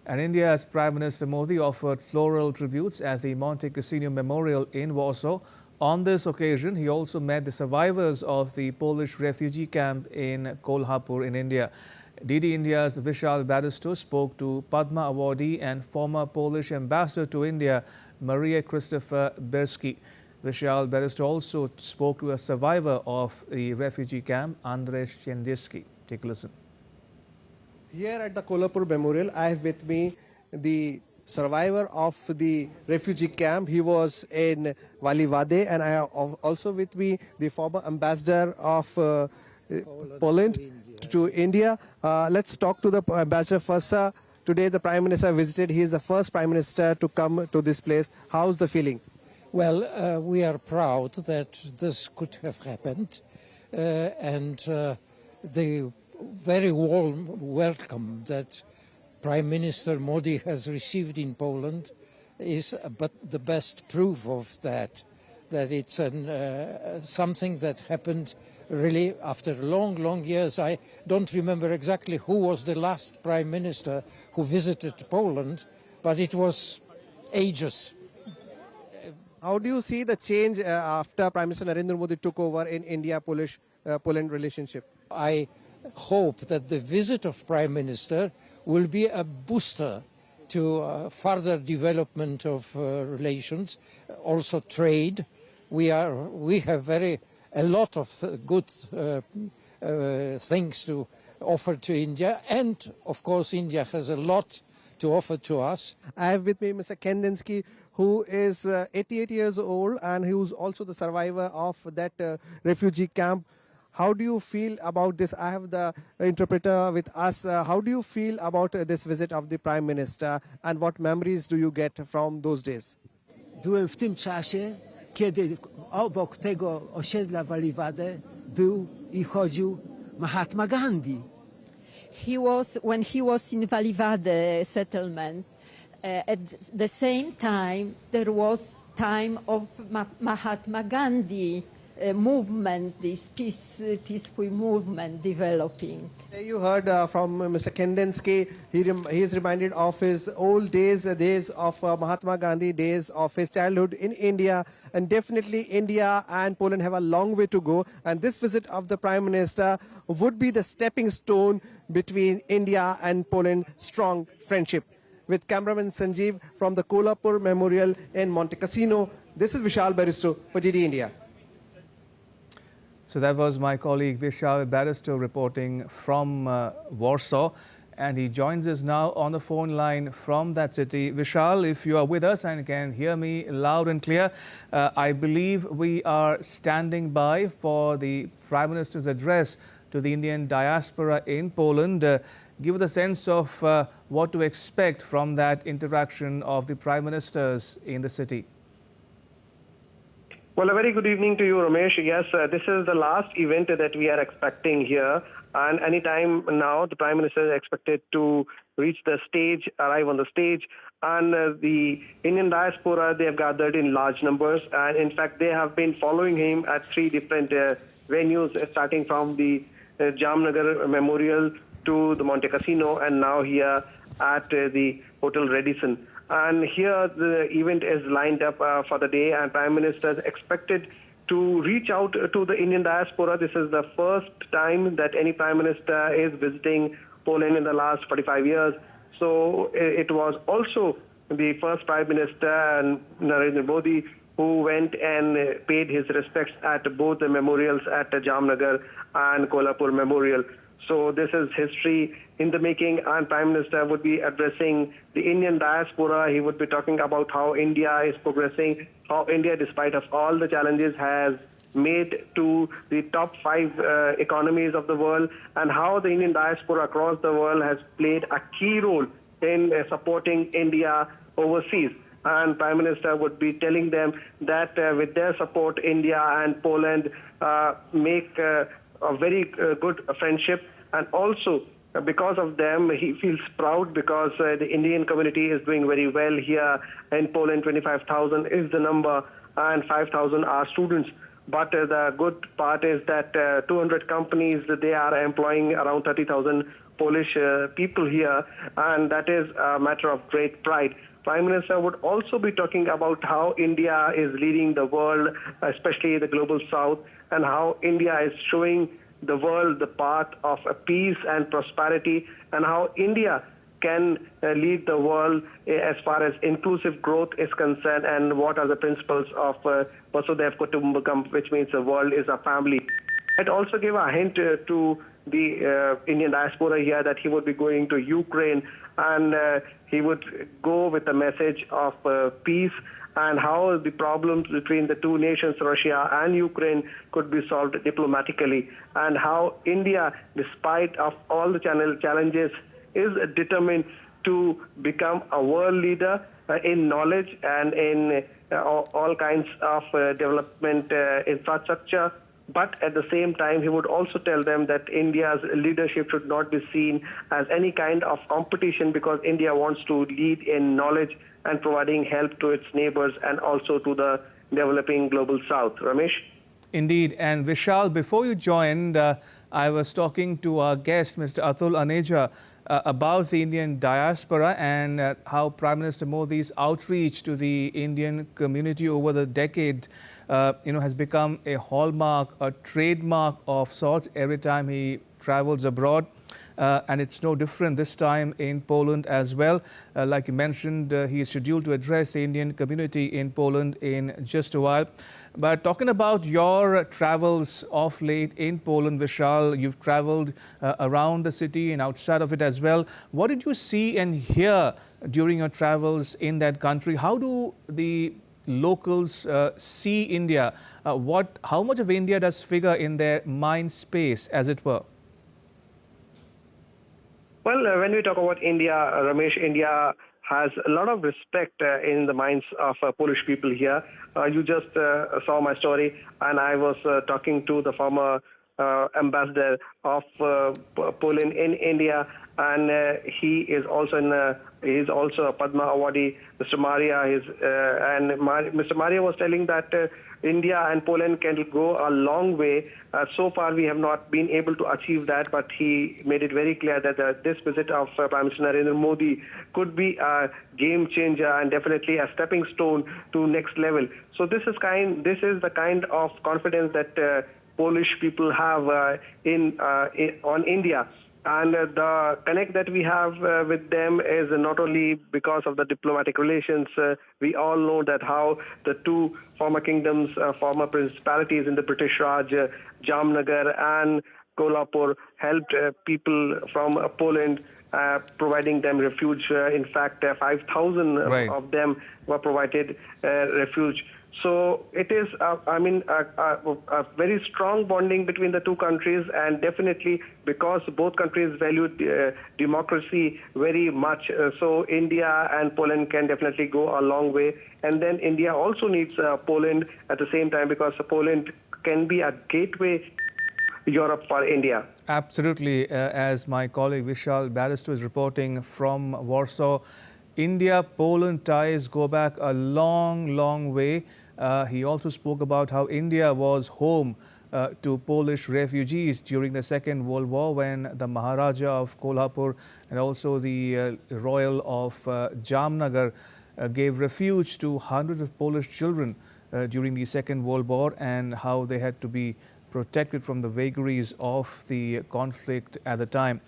And India's Prime Minister Modi offered floral tributes at the Monte Cassino Memorial in Warsaw. On this occasion, he also met the survivors of the Polish refugee camp in Kolhapur in India. DD India's Vishal Baristo spoke to Padma awardee and former Polish ambassador to India, Maria Christopher Berski. Vishal Baristo also spoke to a survivor of the refugee camp, Andrzej Ciędzielski. Take a listen. Here at the Kolhapur Memorial, I have with me the survivor of the refugee camp. He was in Valivade, and I have also with me the former ambassador of Poland to India. Let's talk to the ambassador first. Today the Prime Minister visited. He is the first Prime Minister to come to this place. How's the feeling? Well, we are proud that this could have happened, and the very warm welcome that Prime Minister Modi has received in Poland is but the best proof of that it's something that happened really after long years. I don't remember exactly who was the last Prime Minister who visited Poland, but it was ages. How do you see the change after Prime Minister Narendra Modi took over in India-Poland relationship? I hope that the visit of Prime Minister will be a booster to further development of relations, also trade. We have a lot of good things to offer to India, and of course India has a lot to offer to us. I have with me Mr. Ciędzielski, who is 88 years old and who is also the survivor of that refugee camp. How do you feel about this? I have the interpreter with us. How do you feel about this visit of the Prime Minister, and what memories do you get from those days? Byłem w tym czasie, kiedy obok tego osiedla Valivade był i chodził Mahatma Gandhi. When he was in Valivade settlement, at the same time there was time of Mahatma Gandhi movement, this peaceful movement developing. You heard from Mr. Ciędzielski. He is reminded of his old days, days of Mahatma Gandhi, days of his childhood in India. And definitely India and Poland have a long way to go. And this visit of the Prime Minister would be the stepping stone between India and Poland strong friendship. With cameraman Sanjeev from the Kolhapur Memorial in Monte Cassino, this is Vishal Baristo for DD India. So that was my colleague Vishal Baristo reporting from Warsaw, and he joins us now on the phone line from that city. Vishal, if you are with us and can hear me loud and clear, I believe we are standing by for the Prime Minister's address to the Indian diaspora in Poland. Give us a sense of what to expect from that interaction of the Prime Ministers in the city. Well, a very good evening to you, Ramesh. Yes, this is the last event that we are expecting here. And any time now, the Prime Minister is expected to reach the stage, arrive on the stage. And the Indian diaspora, they have gathered in large numbers. And in fact, they have been following him at 3 different venues, starting from the Jamnagar Memorial to the Monte Cassino, and now here at the Hotel Radisson. And here the event is lined up for the day, and Prime Minister is expected to reach out to the Indian diaspora. This is the first time that any Prime Minister is visiting Poland in the last 45 years. So it was also the first Prime Minister, Narendra Modi, who went and paid his respects at both the memorials at Jamnagar and Kolhapur Memorial. So this is history in the making, and Prime Minister would be addressing the Indian diaspora. He would be talking about how India is progressing, how India, despite of all the challenges, has made to the top 5 economies of the world, and how the Indian diaspora across the world has played a key role in supporting India overseas. And Prime Minister would be telling them that with their support, India and Poland make a very good friendship. And also, because of them, he feels proud because the Indian community is doing very well here in Poland. 25,000 is the number, and 5,000 are students. But the good part is that 200 companies, they are employing around 30,000 Polish people here, and that is a matter of great pride. Prime Minister would also be talking about how India is leading the world, especially the global south, and how India is showing the world the path of peace and prosperity, and how India can lead the world as far as inclusive growth is concerned, and what are the principles of Vasudhaiv Kutumbakam, which means the world is a family. It also gave a hint to the Indian diaspora here that he would be going to Ukraine, and he would go with a message of peace and how the problems between the two nations, Russia and Ukraine, could be solved diplomatically, and how India, despite of all the challenges, is determined to become a world leader in knowledge and in all kinds of development infrastructure. But at the same time, he would also tell them that India's leadership should not be seen as any kind of competition, because India wants to lead in knowledge and providing help to its neighbors and also to the developing global south. Ramesh? Indeed. And Vishal, before you joined, I was talking to our guest, Mr. Atul Aneja, about the Indian diaspora and how Prime Minister Modi's outreach to the Indian community over the decade, has become a hallmark, a trademark of sorts every time he travels abroad. And it's no different this time in Poland as well. Like you mentioned, he is scheduled to address the Indian community in Poland in just a while. But talking about your travels of late in Poland, Vishal, you've traveled around the city and outside of it as well. What did you see and hear during your travels in that country? How do the locals see India? How much of India does figure in their mind space, as it were? Well, when we talk about India, Ramesh, India has a lot of respect in the minds of Polish people here. You just saw my story, and I was talking to the former ambassador of Poland in India, and he is also a Padma awardee, Mr. Maria. Mr. Maria was telling that India and Poland can go a long way. So far, we have not been able to achieve that, but he made it very clear that this visit of Prime Minister Narendra Modi could be a game changer and definitely a stepping stone to next level. So this is the kind of confidence that Polish people have on India. And the connect that we have with them is not only because of the diplomatic relations. We all know that how the two former kingdoms, former principalities in the British Raj, Jamnagar and Kolhapur, helped people from Poland, providing them refuge. In fact, 5,000 of them were provided refuge. So it is, a very strong bonding between the two countries, and definitely because both countries value democracy very much. So India and Poland can definitely go a long way. And then India also needs Poland at the same time, because Poland can be a gateway to Europe for India. Absolutely. As my colleague Vishal Barrister is reporting from Warsaw, India-Poland ties go back a long, long way. He also spoke about how India was home to Polish refugees during the Second World War, when the Maharaja of Kolhapur and also the Royal of Jamnagar gave refuge to hundreds of Polish children during the Second World War, and how they had to be protected from the vagaries of the conflict at the time.